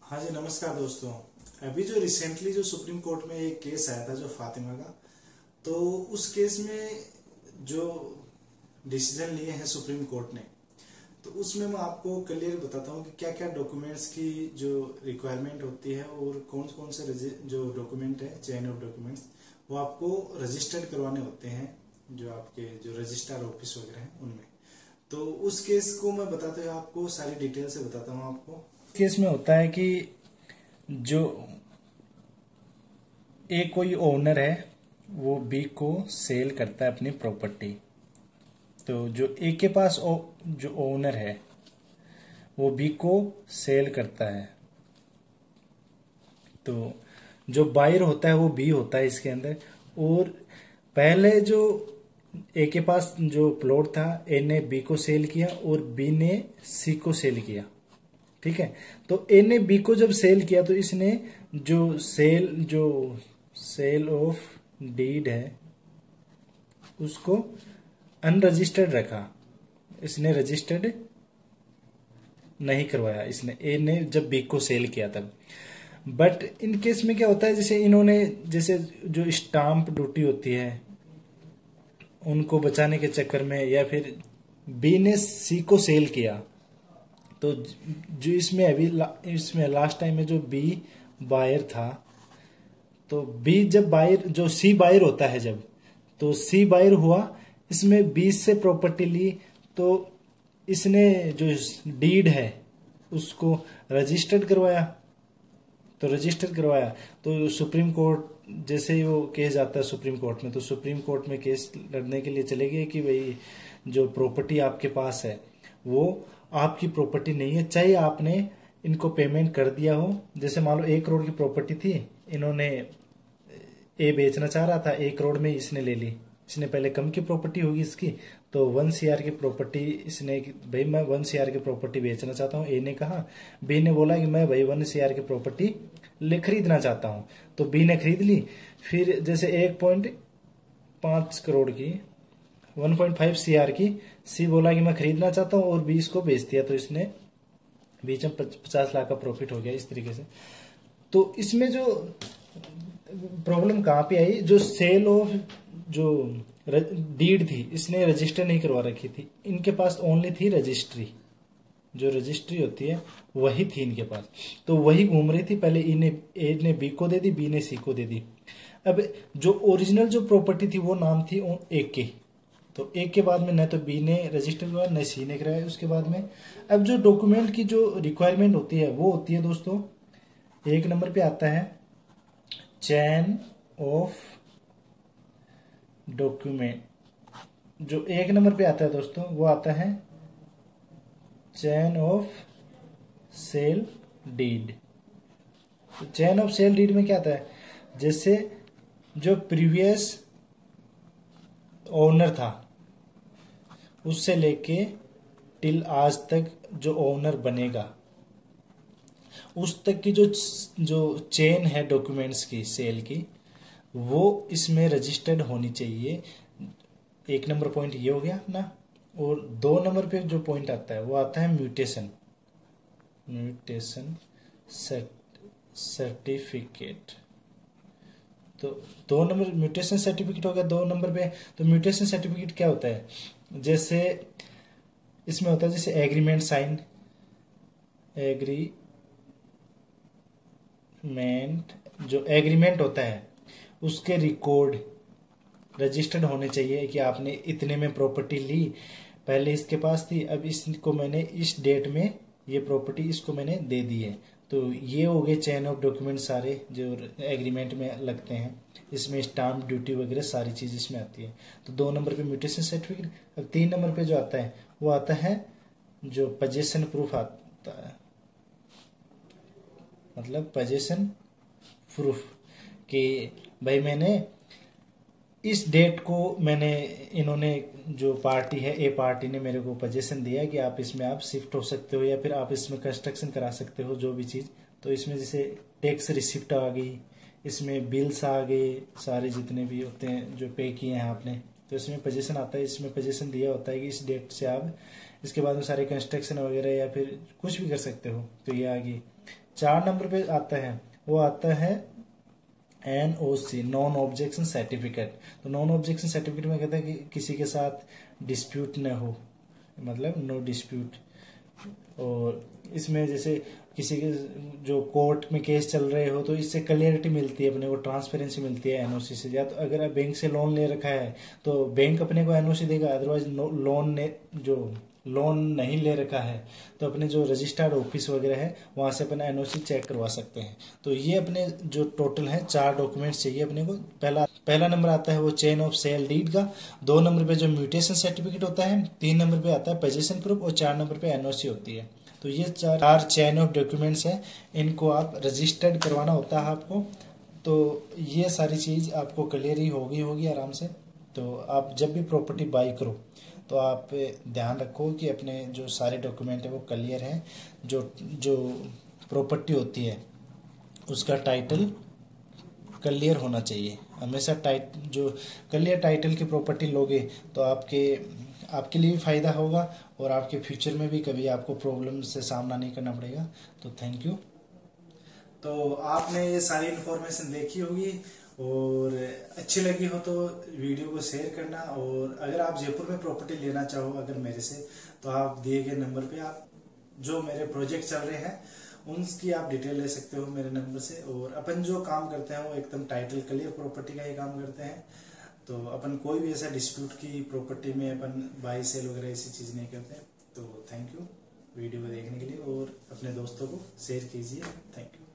हाँ जी, नमस्कार दोस्तों। अभी जो रिसेंटली जो सुप्रीम कोर्ट में एक केस आया था जो फातिमा का, तो उस केस में जो डिसीजन लिए हैं सुप्रीम कोर्ट ने, तो उसमें मैं आपको क्लियर बताता हूँ कि क्या क्या डॉक्यूमेंट्स की जो रिक्वायरमेंट होती है और कौन कौन से जो डॉक्यूमेंट है, चेन ऑफ डॉक्यूमेंट्स, वो आपको रजिस्टर्ड करवाने होते हैं जो आपके जो रजिस्ट्रार ऑफिस वगैरह हैं उनमें। तो उस केस को मैं बताते हुए आपको सारी डिटेल से बताता हूँ आपको। केस में होता है कि जो एक कोई ओनर है वो बी को सेल करता है अपनी प्रॉपर्टी। तो जो ए के पास जो ओनर है वो बी को सेल करता है, तो जो बायर होता है वो बी होता है इसके अंदर। और पहले जो ए के पास जो प्लॉट था, ए ने बी को सेल किया और बी ने सी को सेल किया। ठीक है, तो ए ने बी को जब सेल किया तो इसने जो सेल ऑफ डीड है उसको अनरजिस्टर्ड रखा, इसने रजिस्टर्ड नहीं करवाया इसने, ए ने जब बी को सेल किया तब। बट इन केस में क्या होता है, जैसे जो स्टाम्प ड्यूटी होती है उनको बचाने के चक्कर में, या फिर बी ने सी को सेल किया, तो जो इसमें लास्ट टाइम में जो बी बायर था, तो बी जब बायर जो सी बायर होता है जब, तो सी बायर हुआ, इसमें बी से प्रॉपर्टी ली, तो इसने जो डीड है उसको रजिस्टर्ड करवाया। तो सुप्रीम कोर्ट जैसे ही वो केस जाता है सुप्रीम कोर्ट में, तो सुप्रीम कोर्ट में केस लड़ने के लिए चले गए कि भाई जो प्रॉपर्टी आपके पास है वो आपकी प्रॉपर्टी नहीं है, चाहे आपने इनको पेमेंट कर दिया हो। जैसे मान लो 1 करोड़ की प्रॉपर्टी थी, इन्होंने ए बेचना चाह रहा था, 1 करोड़ में इसने ले ली, इसने पहले कम की प्रॉपर्टी होगी इसकी, तो 1 CR की प्रॉपर्टी इसने, भाई मैं 1 CR की प्रॉपर्टी बेचना चाहता हूँ, ए ने कहा। बी ने बोला कि मैं भाई 1 CR की प्रॉपर्टी खरीदना चाहता हूँ, तो बी ने खरीद ली। फिर जैसे 1.5 करोड़ की 1.5 CR की सी बोला कि मैं खरीदना चाहता हूँ, और बी इसको बेच दिया, तो इसने बीच में 50 लाख का प्रॉफिट हो गया इस तरीके से। तो इसमें जो प्रॉब्लम कहाँ पे आई, जो सेल ऑफ जो डीड थी इसने रजिस्टर नहीं करवा रखी थी, इनके पास ओनली थी रजिस्ट्री, जो रजिस्ट्री होती है वही थी इनके पास, तो वही घूम रही थी। पहले ए ने बी को दे दी, बी ने सी को दे दी। अब जो ओरिजिनल जो प्रॉपर्टी थी वो नाम थी ए के, तो ए के बाद में न तो बी ने रजिस्टर करवाया न सी ने कराया उसके बाद में। अब जो डॉक्यूमेंट की जो रिक्वायरमेंट होती है वो होती है दोस्तों, 1 नंबर पे आता है चैन ऑफ डॉक्यूमेंट। जो 1 नंबर पे आता है दोस्तों वो आता है चैन ऑफ सेल डीड। तो चैन ऑफ सेल डीड में क्या आता है, जैसे जो प्रीवियस ओनर था उससे लेके टिल आज तक जो ओनर बनेगा उस तक की जो चेन है डॉक्यूमेंट्स की सेल की, वो इसमें रजिस्टर्ड होनी चाहिए। 1 नंबर पॉइंट ये हो गया ना। और 2 नंबर पे जो पॉइंट आता है वो आता है म्यूटेशन सर्टिफिकेट। तो 2 नंबर म्यूटेशन सर्टिफिकेट हो गया 2 नंबर पे। तो म्यूटेशन सर्टिफिकेट क्या होता है, जैसे इसमें होता है जैसे एग्रीमेंट साइन, जो एग्रीमेंट होता है उसके रिकॉर्ड रजिस्टर्ड होने चाहिए कि आपने इतने में प्रॉपर्टी ली, पहले इसके पास थी, अब इसको मैंने इस डेट में ये प्रॉपर्टी इसको मैंने दे दी है। तो ये हो गए चेन ऑफ डॉक्यूमेंट सारे जो एग्रीमेंट में लगते हैं, इसमें स्टाम्प ड्यूटी वगैरह सारी चीज इसमें आती है। तो 2 नंबर पे म्यूटेशन सर्टिफिकेट। अब 3 नंबर पे जो आता है वो आता है जो पोजेशन प्रूफ आता है, मतलब पोजेशन प्रूफ कि भाई मैंने इस डेट को इन्होंने जो पार्टी है ए पार्टी ने मेरे को पोजीशन दिया कि आप इसमें आप शिफ्ट हो सकते हो या फिर आप इसमें कंस्ट्रक्शन करा सकते हो जो भी चीज। तो इसमें जैसे टैक्स रिसिप्ट आ गई, इसमें बिल्स आ गए, सारे जितने भी होते हैं जो पे किए हैं आपने, तो इसमें पोजीशन आता है। इसमें पोजीशन दिया होता है कि इस डेट से आप इसके बाद में सारे कंस्ट्रक्शन वगैरह या फिर कुछ भी कर सकते हो। तो ये आ गई 4 नंबर पे आता है वो आता है NOC, नॉन ऑब्जेक्शन सर्टिफिकेट। तो नॉन ऑब्जेक्शन सर्टिफिकेट में कहता है कि किसी के साथ डिस्प्यूट न हो, मतलब नो डिस्प्यूट। और इसमें जैसे किसी के जो कोर्ट में केस चल रहे हो तो इससे क्लियरिटी मिलती है अपने को, ट्रांसपेरेंसी मिलती है एनओसी से। या तो अगर बैंक से लोन ले रखा है तो बैंक अपने को एनओसी देगा, अदरवाइज लोन ने जो लोन नहीं ले रखा है तो अपने जो रजिस्टर्ड ऑफिस वगैरह है वहां से अपना एनओसी चेक करवा सकते हैं। तो ये अपने जो टोटल है 4 डॉक्यूमेंट्स चाहिए अपने को। पहला नंबर आता है वो चेन ऑफ सेल डीड का, 2 नंबर पे जो म्यूटेशन सर्टिफिकेट होता है, 3 नंबर पे आता है पोजीशन प्रूफ और 4 नंबर पे एनओसी होती है। तो ये 4 चेन ऑफ डॉक्यूमेंट्स है, इनको आप रजिस्टर्ड करवाना होता है आपको। तो ये सारी चीज आपको क्लियर ही होगी आराम से। तो आप जब भी प्रॉपर्टी बाई करो तो आप ध्यान रखो कि अपने जो सारे डॉक्यूमेंट है वो क्लियर है। जो जो प्रॉपर्टी होती है उसका टाइटल क्लियर होना चाहिए हमेशा। जो क्लियर टाइटल की प्रॉपर्टी लोगे तो आपके लिए भी फायदा होगा और आपके फ्यूचर में भी कभी आपको प्रॉब्लम से सामना नहीं करना पड़ेगा। तो थैंक यू। तो आपने ये सारी इन्फॉर्मेशन देखी होगी और अच्छी लगी हो तो वीडियो को शेयर करना। और अगर आप जयपुर में प्रॉपर्टी लेना चाहो अगर मेरे से, तो आप दिए गए नंबर पे आप जो मेरे प्रोजेक्ट चल रहे हैं उनकी आप डिटेल ले सकते हो मेरे नंबर से। और अपन जो काम करते हैं वो एकदम टाइटल क्लियर प्रॉपर्टी का ही काम करते हैं। तो अपन कोई भी ऐसा डिस्प्यूट की प्रॉपर्टी में अपन बाई सेल वगैरह ऐसी चीज नहीं करते। तो थैंक यू वीडियो को देखने के लिए और अपने दोस्तों को शेयर कीजिए। Thank you.